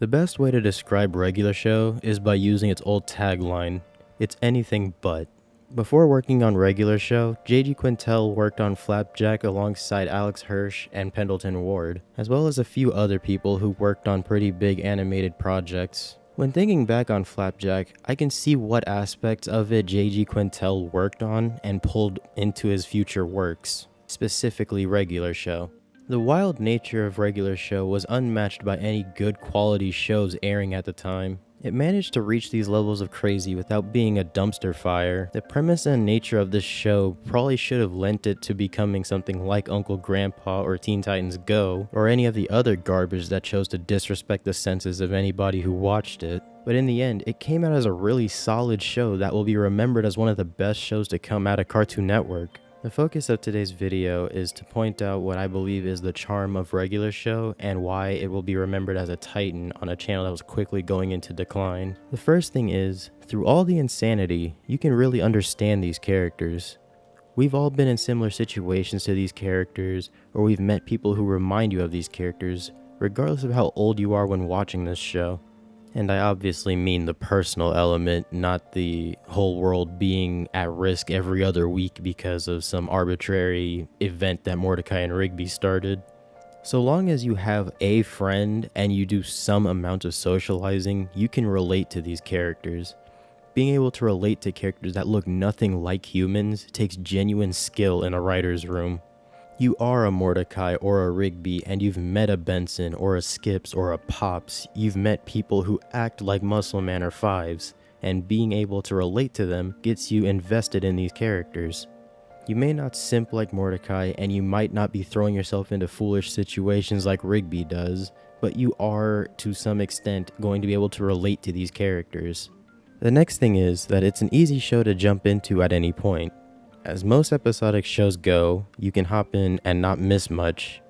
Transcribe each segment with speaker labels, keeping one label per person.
Speaker 1: The best way to describe Regular Show is by using its old tagline, "It's anything but." Before working on Regular Show, J.G. Quintel worked on Flapjack alongside Alex Hirsch and Pendleton Ward, as well as a few other people who worked on pretty big animated projects. When thinking back on Flapjack, I can see what aspects of it J.G. Quintel worked on and pulled into his future works, specifically Regular Show. The wild nature of Regular Show was unmatched by any good quality shows airing at the time. It managed to reach these levels of crazy without being a dumpster fire. The premise and nature of this show probably should have lent it to becoming something like Uncle Grandpa or Teen Titans Go, or any of the other garbage that chose to disrespect the senses of anybody who watched it. But in the end, it came out as a really solid show that will be remembered as one of the best shows to come out of Cartoon Network. The focus of today's video is to point out what I believe is the charm of Regular Show and why it will be remembered as a titan on a channel that was quickly going into decline. The first thing is, through all the insanity, you can really understand these characters. We've all been in similar situations to these characters, or we've met people who remind you of these characters, regardless of how old you are when watching this show. And I obviously mean the personal element, not the whole world being at risk every other week because of some arbitrary event that Mordecai and Rigby started. So long as you have a friend and you do some amount of socializing, you can relate to these characters. Being able to relate to characters that look nothing like humans takes genuine skill in a writer's room. You are a Mordecai or a Rigby and you've met a Benson or a Skips or a Pops. You've met people who act like Muscle Man or Fives, and being able to relate to them gets you invested in these characters. You may not simp like Mordecai and you might not be throwing yourself into foolish situations like Rigby does, but you are, to some extent, going to be able to relate to these characters. The next thing is that it's an easy show to jump into at any point. As most episodic shows go, you can hop in and not miss much.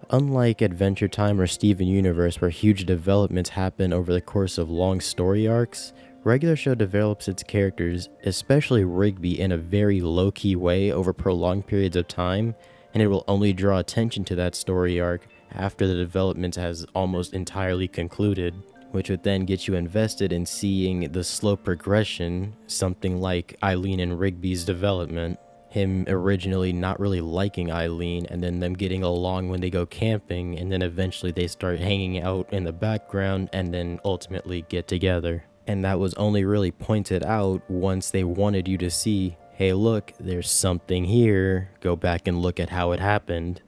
Speaker 1: Unlike Adventure Time or Steven Universe, where huge developments happen over the course of long story arcs, Regular Show develops its characters, especially Rigby, in a very low-key way over prolonged periods of time, and it will only draw attention to that story arc after the development has almost entirely concluded, which would then get you invested in seeing the slow progression, something like Eileen and Rigby's development. Him originally not really liking Eileen, and then them getting along when they go camping, and then eventually they start hanging out in the background, and then ultimately get together. And that was only really pointed out once they wanted you to see, hey look, there's something here, go back and look at how it happened.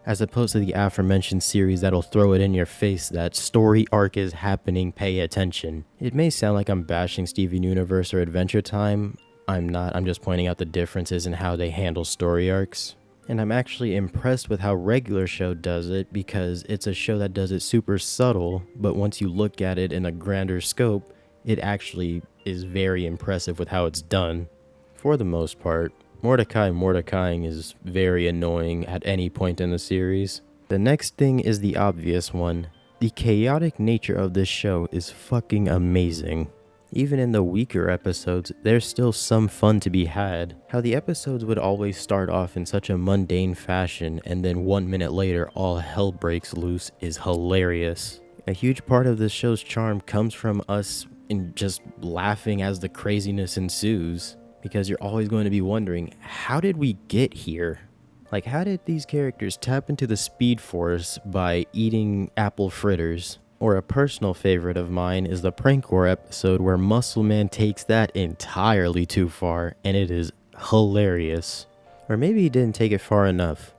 Speaker 1: As opposed to the aforementioned series that'll throw it in your face that story arc is happening, pay attention. It may sound like I'm bashing Steven Universe or Adventure Time. I'm not, I'm just pointing out the differences in how they handle story arcs. And I'm actually impressed with how Regular Show does it because it's a show that does it super subtle, but once you look at it in a grander scope, it actually is very impressive with how it's done. For the most part, Mordecaiing is very annoying at any point in the series. The next thing is the obvious one. The chaotic nature of this show is fucking amazing. Even in the weaker episodes, there's still some fun to be had. How the episodes would always start off in such a mundane fashion and then 1 minute later all hell breaks loose is hilarious. A huge part of this show's charm comes from us in just laughing as the craziness ensues. Because you're always going to be wondering, how did we get here? Like, how did these characters tap into the Speed Force by eating apple fritters? Or a personal favorite of mine is the Prank War episode where Muscle Man takes that entirely too far, and it is hilarious. Or maybe he didn't take it far enough.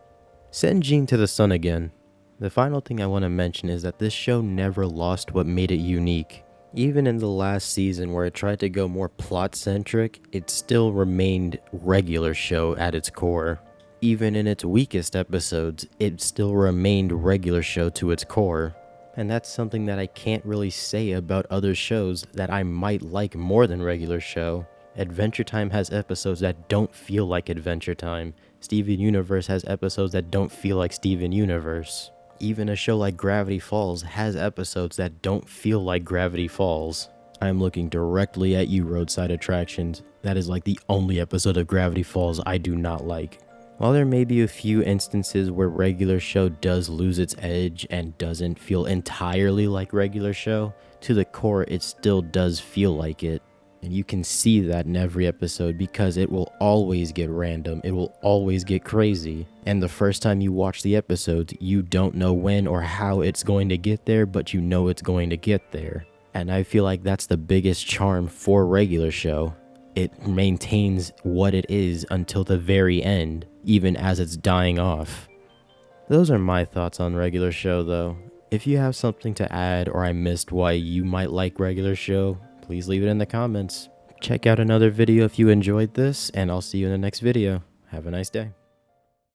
Speaker 1: Send Gene to the sun again. The final thing I want to mention is that this show never lost what made it unique. Even in the last season where it tried to go more plot-centric, it still remained Regular Show at its core. Even in its weakest episodes, it still remained Regular Show to its core. And that's something that I can't really say about other shows that I might like more than Regular Show. Adventure Time has episodes that don't feel like Adventure Time. Steven Universe has episodes that don't feel like Steven Universe. Even a show like Gravity Falls has episodes that don't feel like Gravity Falls. I'm looking directly at you, Roadside Attractions. That is like the only episode of Gravity Falls I do not like. While there may be a few instances where regular show does lose its edge and doesn't feel entirely like regular show, to the core it still does feel like it. And you can see that in every episode because it will always get random, it will always get crazy. And the first time you watch the episodes, you don't know when or how it's going to get there, but you know it's going to get there. And I feel like that's the biggest charm for regular show. It maintains what it is until the very end, even as it's dying off. Those are my thoughts on regular show though. If you have something to add or I missed why you might like regular show, please leave it in the comments. Check out another video if you enjoyed this, and I'll see you in the next video. Have a nice day.